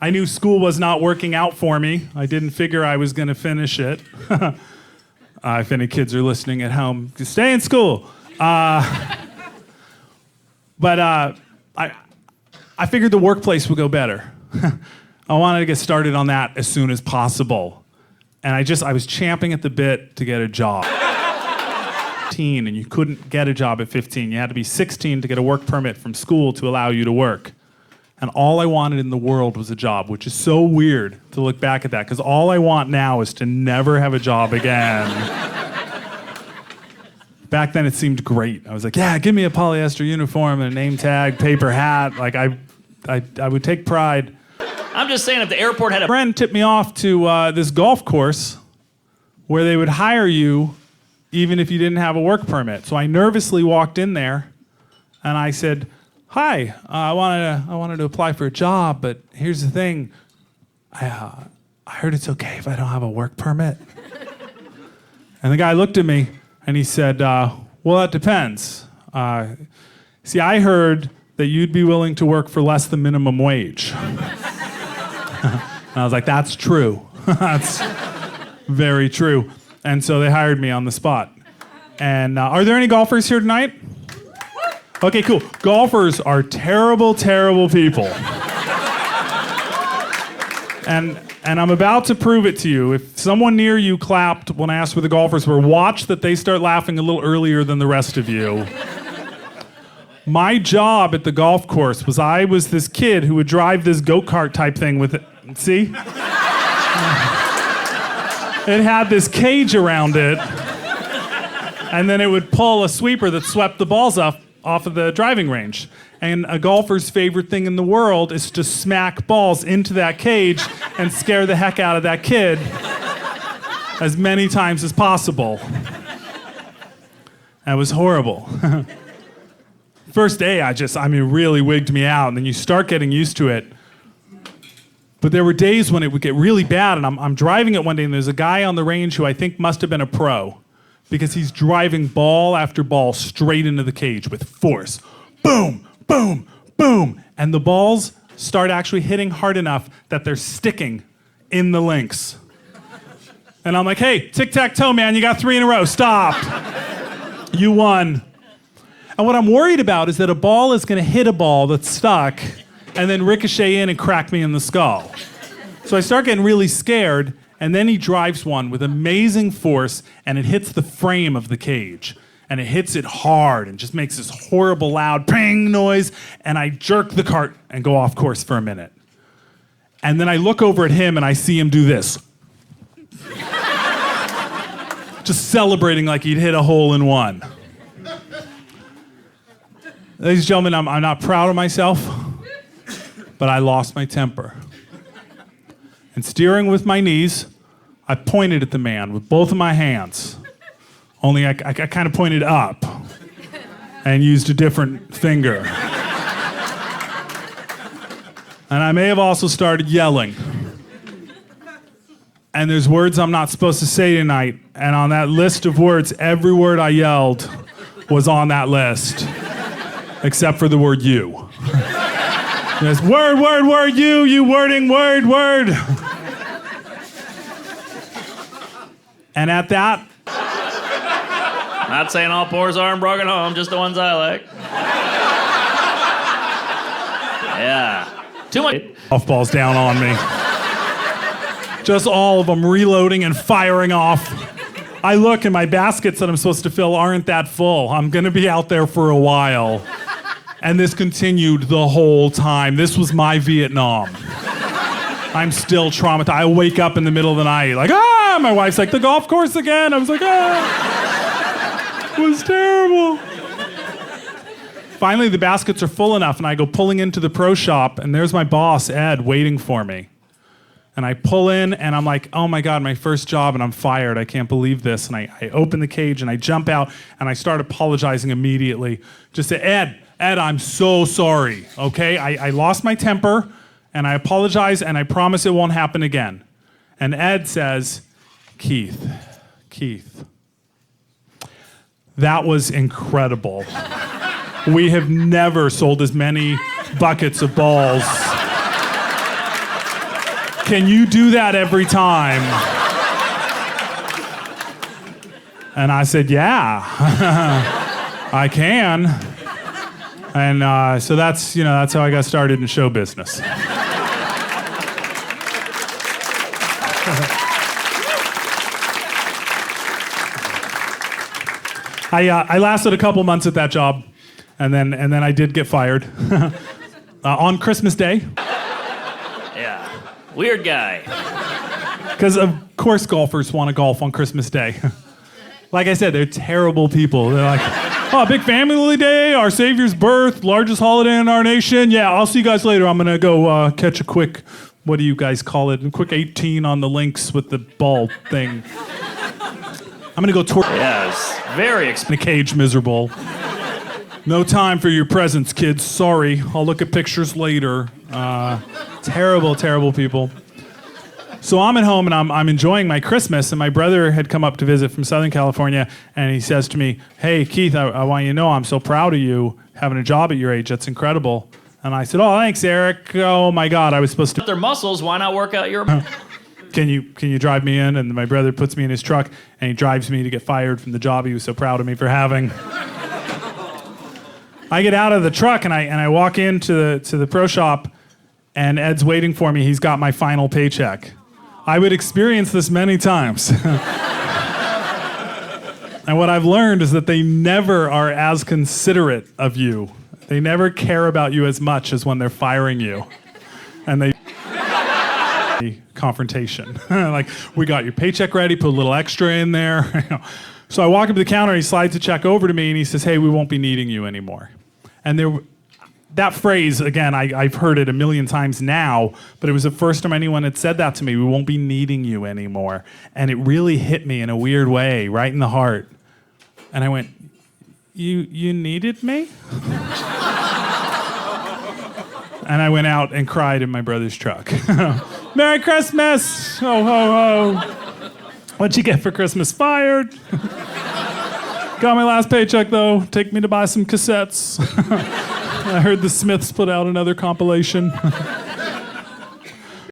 I knew school was not working out for me. I didn't figure I was going to finish it. If any kids are listening at home, just stay in school. But I figured the workplace would go better. I wanted to get started on that as soon as possible. And I was champing at the bit to get a job. 15, and you couldn't get a job at 15. You had to be 16 to get a work permit from school to allow you to work. And all I wanted in the world was a job, which is so weird to look back at that, because all I want now is to never have a job again. Back then it seemed great. I was like, yeah, give me a polyester uniform and a name tag, paper hat. Like I would take pride. I'm just saying, if the airport had a friend tipped me off to this golf course where they would hire you even if you didn't have a work permit. So I nervously walked in there and I said, hi, I wanted to apply for a job, but here's the thing. I heard it's okay if I don't have a work permit. And the guy looked at me and he said, well, that depends. See, I heard that you'd be willing to work for less than minimum wage. And I was like, that's true. That's very true. And so they hired me on the spot. And are there any golfers here tonight? Okay, cool. Golfers are terrible, terrible people. And I'm about to prove it to you. If someone near you clapped when I asked where the golfers were, watch that they start laughing a little earlier than the rest of you. My job at the golf course was I was this kid who would drive this go-kart type thing with it. See? It had this cage around it, and then it would pull a sweeper that swept the balls off of the driving range. And a golfer's favorite thing in the world is to smack balls into that cage and scare the heck out of that kid as many times as possible. That was horrible. First day, it really wigged me out, and then you start getting used to it. But there were days when it would get really bad, and I'm driving it one day, and there's a guy on the range who I think must have been a pro, because he's driving ball after ball straight into the cage with force. Boom, boom, boom. And the balls start actually hitting hard enough that they're sticking in the links. And I'm like, hey, tic-tac-toe, man, you got 3 in a row, stop. You won. And what I'm worried about is that a ball is going to hit a ball that's stuck and then ricochet in and crack me in the skull. So I start getting really scared, and then he drives one with amazing force, and it hits the frame of the cage. And it hits it hard and just makes this horrible loud ping noise, and I jerk the cart and go off course for a minute. And then I look over at him and I see him do this. Just celebrating like he'd hit a hole in one. Ladies and gentlemen, I'm not proud of myself, but I lost my temper. And steering with my knees, I pointed at the man with both of my hands. Only I kind of pointed up and used a different finger. And I may have also started yelling. And there's words I'm not supposed to say tonight, and on that list of words, every word I yelled was on that list. Except for the word you. Yes, word, word, word, you wording, word, word. And at that... Not saying all pours aren't broken home, just the ones I like. Yeah. Too much. Golf balls down on me. Just all of them reloading and firing off. I look and my baskets that I'm supposed to fill aren't that full. I'm gonna be out there for a while. And this continued the whole time. This was my Vietnam. I'm still traumatized. I wake up in the middle of the night like, ah! My wife's like, the golf course again. I was like, ah! It was terrible. Finally, the baskets are full enough, and I go pulling into the pro shop, and there's my boss, Ed, waiting for me. And I pull in, and I'm like, oh my God, my first job, and I'm fired. I can't believe this. And I open the cage, and I jump out, and I start apologizing immediately. Just say, Ed, I'm so sorry, okay? I lost my temper, and I apologize, and I promise it won't happen again. And Ed says, Keith, that was incredible. We have never sold as many buckets of balls can you do that every time? And I said, yeah, I can. And so that's how I got started in show business. I lasted a couple months at that job, and then I did get fired on Christmas Day. Yeah. Weird guy. Because of course golfers want to golf on Christmas Day. Like I said, they're terrible people. They're like, oh, big family day, our Savior's birth, largest holiday in our nation. Yeah, I'll see you guys later. I'm gonna go catch a quick, what do you guys call it? A quick 18 on the links with the ball thing. I'm gonna go tour. Yes. Very In a expensive. cage, miserable. No time for your presents, kids. Sorry. I'll look at pictures later. Terrible, terrible people. So I'm at home and I'm enjoying my Christmas, and my brother had come up to visit from Southern California, and he says to me, hey, Keith, I want you to know I'm so proud of you having a job at your age. That's incredible. And I said, oh, thanks, Eric. Oh, my God, I was supposed to... Their muscles, why not work out your... Can you drive me in? And my brother puts me in his truck, and he drives me to get fired from the job he was so proud of me for having. I get out of the truck, and I walk into the pro shop, and Ed's waiting for me. He's got my final paycheck. I would experience this many times. And what I've learned is that they never are as considerate of you. They never care about you as much as when they're firing you. And they confrontation. Like, we got your paycheck ready, put a little extra in there. So I walk up to the counter, he slides the check over to me, and he says, hey, we won't be needing you anymore. And that phrase, again, I've heard it a million times now, but it was the first time anyone had said that to me. We won't be needing you anymore. And it really hit me in a weird way, right in the heart. And I went, you needed me? And I went out and cried in my brother's truck. Merry Christmas! Ho, ho, ho. What'd you get for Christmas? Fired. Got my last paycheck, though. Take me to buy some cassettes. I heard the Smiths put out another compilation.